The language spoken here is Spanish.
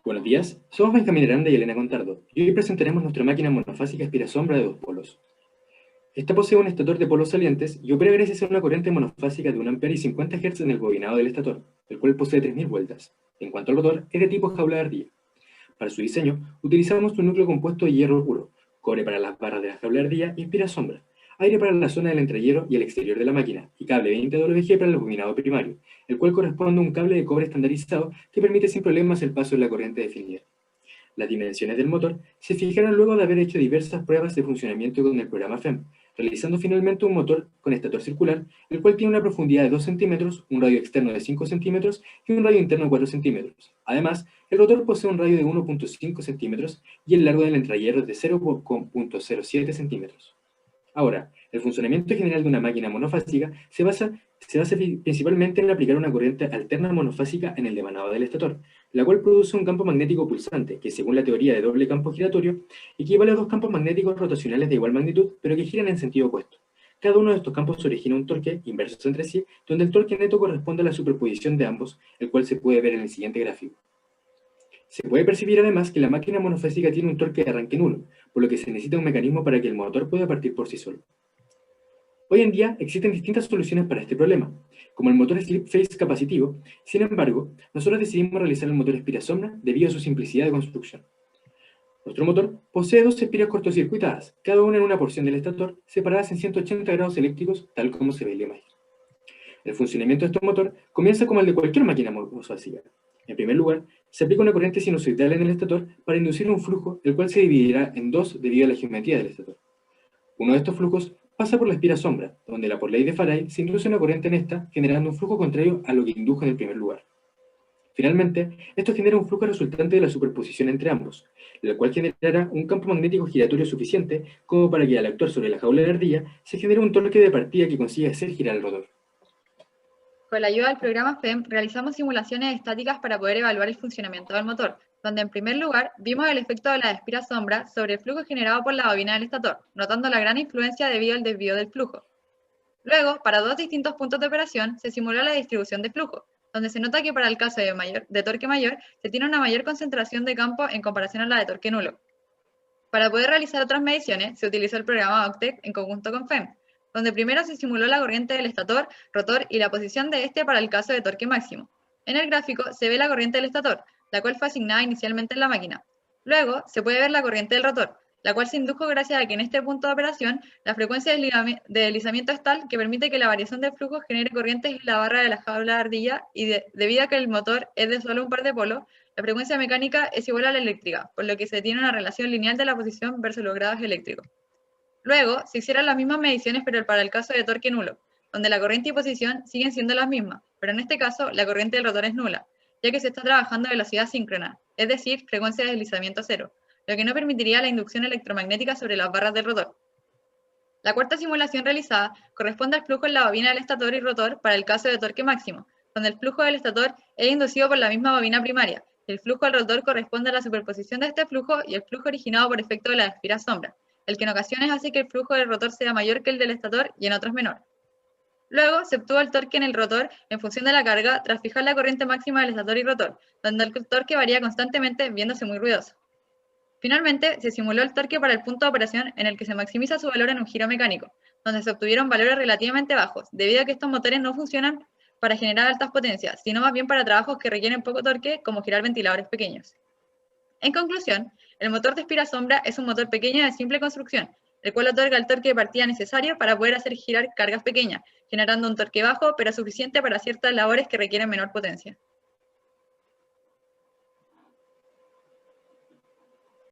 Buenos días, somos Benjamín Aranda y Elena Contardo, y hoy presentaremos nuestra máquina monofásica aspirasombra de 2 polos. Esta posee un estator de polos salientes y opera gracias a una corriente monofásica de 1 A y 50 Hz en el bobinado del estator, el cual posee 3000 vueltas. En cuanto al rotor, es de tipo jaula de ardilla. Para su diseño, utilizamos un núcleo compuesto de hierro puro, cobre para las barras de la jaula de ardilla y aspirasombra, aire para la zona del entrehierro y el exterior de la máquina, y cable 20 WG para el bobinado primario, el cual corresponde a un cable de cobre estandarizado que permite sin problemas el paso de la corriente definida. Las dimensiones del motor se fijaron luego de haber hecho diversas pruebas de funcionamiento con el programa FEM, realizando finalmente un motor con estator circular, el cual tiene una profundidad de 2 centímetros, un radio externo de 5 centímetros y un radio interno de 4 centímetros. Además, el rotor posee un radio de 1.5 centímetros y el largo del entrehierro es de 0.07 centímetros. Ahora, el funcionamiento general de una máquina monofásica se basa principalmente en aplicar una corriente alterna monofásica en el devanado del estator, la cual produce un campo magnético pulsante, que según la teoría de doble campo giratorio, equivale a dos campos magnéticos rotacionales de igual magnitud, pero que giran en sentido opuesto. Cada uno de estos campos origina un torque inversos entre sí, donde el torque neto corresponde a la superposición de ambos, el cual se puede ver en el siguiente gráfico. Se puede percibir además que la máquina monofásica tiene un torque de arranque nulo, por lo que se necesita un mecanismo para que el motor pueda partir por sí solo. Hoy en día existen distintas soluciones para este problema, como el motor slip phase capacitivo. Sin embargo, nosotros decidimos realizar el motor espirasombra debido a su simplicidad de construcción. Nuestro motor posee dos espiras cortocircuitadas, cada una en una porción del estator, separadas en 180 grados eléctricos, tal como se ve en la imagen. El funcionamiento de este motor comienza como el de cualquier máquina monofásica. En primer lugar, se aplica una corriente sinusoidal en el estator para inducir un flujo, el cual se dividirá en dos debido a la geometría del estator. Uno de estos flujos pasa por la espirasombra, donde por ley de Faraday se induce una corriente en esta, generando un flujo contrario a lo que indujo en el primer lugar. Finalmente, esto genera un flujo resultante de la superposición entre ambos, el cual generará un campo magnético giratorio suficiente como para que al actuar sobre la jaula de ardilla se genere un torque de partida que consiga hacer girar el rotor. Con la ayuda del programa FEM realizamos simulaciones estáticas para poder evaluar el funcionamiento del motor, donde en primer lugar vimos el efecto de la espira-sombra sobre el flujo generado por la bobina del estator, notando la gran influencia debido al desvío del flujo. Luego, para dos distintos puntos de operación, se simuló la distribución de flujo, donde se nota que para el caso de torque mayor se tiene una mayor concentración de campo en comparación a la de torque nulo. Para poder realizar otras mediciones, se utilizó el programa Octave en conjunto con FEM, donde primero se simuló la corriente del estator, rotor y la posición de este para el caso de torque máximo. En el gráfico se ve la corriente del estator, la cual fue asignada inicialmente en la máquina. Luego se puede ver la corriente del rotor, la cual se indujo gracias a que en este punto de operación la frecuencia de deslizamiento es tal que permite que la variación de flujo genere corrientes en la barra de la jaula de ardilla y debido a que el motor es de solo un par de polos, la frecuencia mecánica es igual a la eléctrica, por lo que se tiene una relación lineal de la posición versus los grados eléctricos. Luego, se hicieron las mismas mediciones pero para el caso de torque nulo, donde la corriente y posición siguen siendo las mismas, pero en este caso la corriente del rotor es nula, ya que se está trabajando a velocidad síncrona, es decir, frecuencia de deslizamiento cero, lo que no permitiría la inducción electromagnética sobre las barras del rotor. La cuarta simulación realizada corresponde al flujo en la bobina del estator y rotor para el caso de torque máximo, donde el flujo del estator es inducido por la misma bobina primaria, y el flujo del rotor corresponde a la superposición de este flujo y el flujo originado por efecto de la espira-sombra, el que en ocasiones hace que el flujo del rotor sea mayor que el del estator y en otros menor. Luego se obtuvo el torque en el rotor en función de la carga tras fijar la corriente máxima del estator y rotor, donde el torque varía constantemente viéndose muy ruidoso. Finalmente, se simuló el torque para el punto de operación en el que se maximiza su valor en un giro mecánico, donde se obtuvieron valores relativamente bajos, debido a que estos motores no funcionan para generar altas potencias, sino más bien para trabajos que requieren poco torque, como girar ventiladores pequeños. En conclusión, el motor de espira-sombra es un motor pequeño de simple construcción, el cual otorga el torque de partida necesario para poder hacer girar cargas pequeñas, generando un torque bajo, pero suficiente para ciertas labores que requieren menor potencia.